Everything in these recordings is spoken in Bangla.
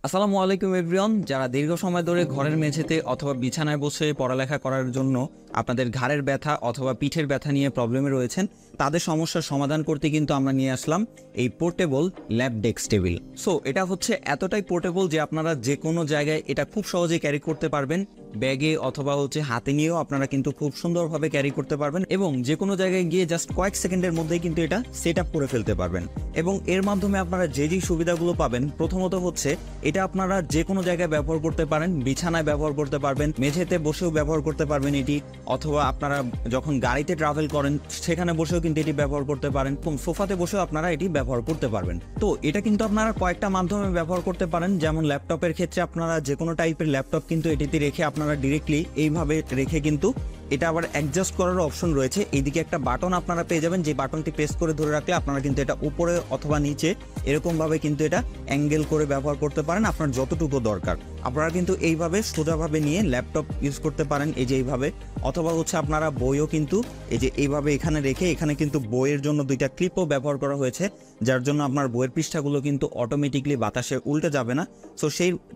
আসসালামু আলাইকুম এভরিওয়ান। যারা দীর্ঘ সময় ধরে ঘরের মেঝেতে অথবা বিছানায় বসে পড়ালেখা করার জন্য আপনাদের ঘাড়ের ব্যথা অথবা পিঠের ব্যথা নিয়ে প্রবলেমে রয়েছেন, তাদের সমস্যার সমাধান করতে কিন্তু আমরা নিয়ে আসলাম এই portable lab desk table. So এটা হচ্ছে এতটাই পোর্টেবল যে আপনারা যে কোনো জায়গায় এটা খুব সহজে ক্যারি করতে পারবেন। ব্যাগে অথবা হাতে নিয়েও আপনারা কিন্তু খুব সুন্দরভাবে ক্যারি করতে পারবেন এবং যে কোনো জায়গায় গিয়ে জাস্ট কয়েক সেকেন্ডের মধ্যেই কিন্তু এটা সেট আপ করে ফেলতে পারবেন। এবং এর মাধ্যমে আপনারা যে সুবিধাগুলো পাবেন, প্রথমত হচ্ছে এটা আপনারা যে কোনো জায়গায় ব্যবহার করতে পারেন। বিছানায় ব্যবহার করতে পারবেন, মেঝেতে বসেও ব্যবহার করতে পারবেন এটি, অথবা আপনারা যখন গাড়িতে ট্রাভেল করেন সেখানে বসেও কিন্তু এটি ব্যবহার করতে পারেন, সোফাতে বসেও আপনারা এটি ব্যবহার করতে পারবেন। তো এটা কিন্তু আপনারা কয়েকটা মাধ্যমে ব্যবহার করতে পারেন। যেমন ল্যাপটপের ক্ষেত্রে আপনারা যে কোনো টাইপের ল্যাপটপ কিন্তু এটিতে রেখে আপনারা ডিরেক্টলি এইভাবে রেখে কিন্তু এটা আবার অ্যাডজাস্ট করার অপশন রয়েছে। এইদিকে একটা বাটন আপনারা পেয়ে যাবেন, যে বাটনটি প্রেস করে ধরে রাখলে আপনারা কিন্তু এটা উপরে অথবা নিচে এরকমভাবে কিন্তু এটা অ্যাঙ্গেল করে ব্যবহার করতে পারেন আপনার যতটুকু দরকার। আপনারা কিন্তু এইভাবে সোজাভাবে নিয়ে ল্যাপটপ ইউজ করতে পারেন, এই যে এইভাবে। অথবা আপনারা বইও কিন্তু এই যে এইভাবে এখানে রেখে, এখানে কিন্তু বইয়ের জন্য দুইটা ক্লিপও ব্যবহার করা হয়েছে, যার জন্য আপনার বইয়ের পৃষ্ঠাগুলো কিন্তু অটোমেটিকলি বাতাসে উল্টে যাবে না। সো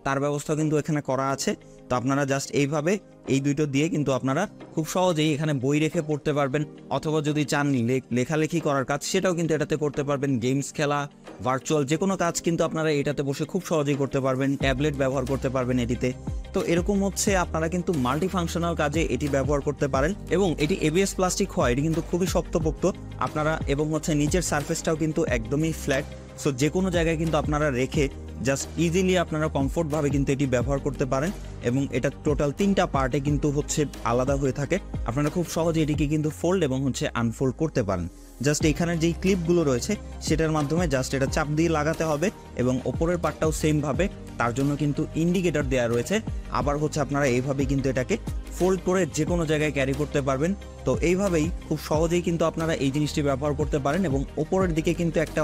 তার ব্যবস্থা কিন্তু এখানে করা আছে। তো আপনারা জাস্ট এইভাবে এই দুটো দিয়ে কিন্তু আপনারা খুব সহজেই এখানে বই রেখে পড়তে পারবেন, অথবা যদি চান লেখালেখি করার কাজ সেটাও কিন্তু এটাতে করতে পারবেন। গেমস খেলা, ভার্চুয়াল যে কোনো কাজ কিন্তু আপনারা এটাতে বসে খুব সহজেই করতে পারবেন। ট্যাবলেট ব্যবহার করতে পারবেন এটিতে। তো এরকম আপনারা কিন্তু মাল্টি ফাংশনাল কাজে এটি ব্যবহার করতে পারেন। এবং এটি এবিএস প্লাস্টিক হয়, এটি কিন্তু খুবই শক্তপোক্ত আপনারা, এবং নিচের সারফেসটাও কিন্তু একদমই ফ্ল্যাট। সো যে কোনো জায়গায় কিন্তু আপনারা রেখে জাস্ট ইজিলি আপনারা কমফোর্টভাবে কিন্তু এটি ব্যবহার করতে পারেন। এবং এটা টোটাল 3টা পার্টে কিন্তু আলাদা হয়ে থাকে। আপনারা খুব সহজে এটিকে কিন্তু ফোল্ড এবং আনফোল্ড করতে পারেন। জাস্ট এখানের যেই ক্লিপগুলো রয়েছে সেটার মাধ্যমে জাস্ট এটা চাপ দিয়ে লাগাতে হবে, এবং ওপরের পার্টটাও সেমভাবে, তার জন্য কিন্তু ইন্ডিকেটর দেওয়া রয়েছে। আবার আপনারা এইভাবে কিন্তু এটাকে ফোল্ড করে যে কোনো জায়গায় ক্যারি করতে পারবেন। তো এইভাবেই খুব সহজেই কিন্তু আপনারা এই জিনিসটি ব্যবহার করতে পারেন। এবং ওপরের দিকে কিন্তু একটা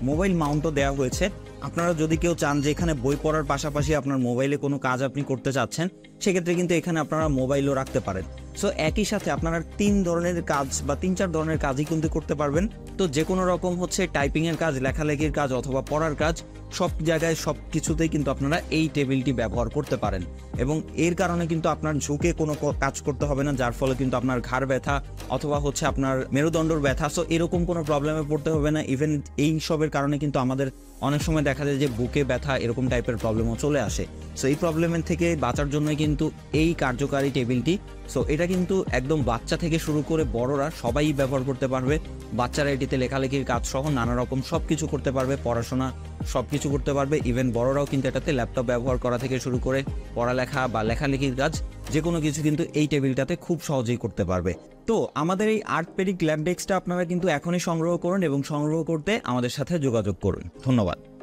মোবাইল মাউন্টও দেওয়া হয়েছে। আপনারা যদি কেউ চান যে এখানে বই পড়ার পাশাপাশি আপনার মোবাইলে কোনো কাজ আপনি করতে চাচ্ছেন, সেক্ষেত্রে কিন্তু এখানে আপনারা মোবাইলও রাখতে পারেন। সো একই সাথে আপনারা 3 ধরনের কাজ বা 3-4 ধরনের কাজই কিন্তু করতে পারবেন। তো যে কোনো রকম টাইপিংয়ের কাজ, লেখালেখির কাজ অথবা পড়ার কাজ, সব জায়গায় সব কিছুতেই কিন্তু আপনারা এই টেবিলটি ব্যবহার করতে পারেন। এবং এর কারণে কিন্তু আপনার ঝুঁকে কোনো কাজ করতে হবে না, যার ফলে কিন্তু আপনার ঘাড় ব্যথা অথবা আপনার মেরুদণ্ডর ব্যথা, সো এরকম কোনো প্রবলেমে পড়তে হবে না। ইভেন এই সবের কারণে কিন্তু আমাদের অনেক সময় দেখা যায় যে বুকে ব্যথা এরকম টাইপের প্রবলেমও চলে আসে। সো এই প্রবলেমের থেকে বাঁচার জন্যই কিন্তু এই কার্যকারী টেবিলটি। সো এটা কিন্তু একদম বাচ্চা থেকে শুরু করে বড়রা সবাই ব্যবহার করতে পারবে। বাচ্চারা এটিতে লেখালেখির কাজ সহ নানা রকম সব কিছু করতে পারবে, পড়াশোনা সব কিছু করতে পারবে। ইভেন বড়রাও কিন্তু এটাতে ল্যাপটপ ব্যবহার করা থেকে শুরু করে পড়ালেখা বা লেখালেখির কাজ যে কোনো কিছু কিন্তু এই টেবিলটাতে খুব সহজেই করতে পারবে। তো আমাদের এই আর্টপেডিক ল্যাব ডেস্কটা আপনারা কিন্তু এখনই সংগ্রহ করুন, এবং সংগ্রহ করতে আমাদের সাথে যোগাযোগ করুন। ধন্যবাদ।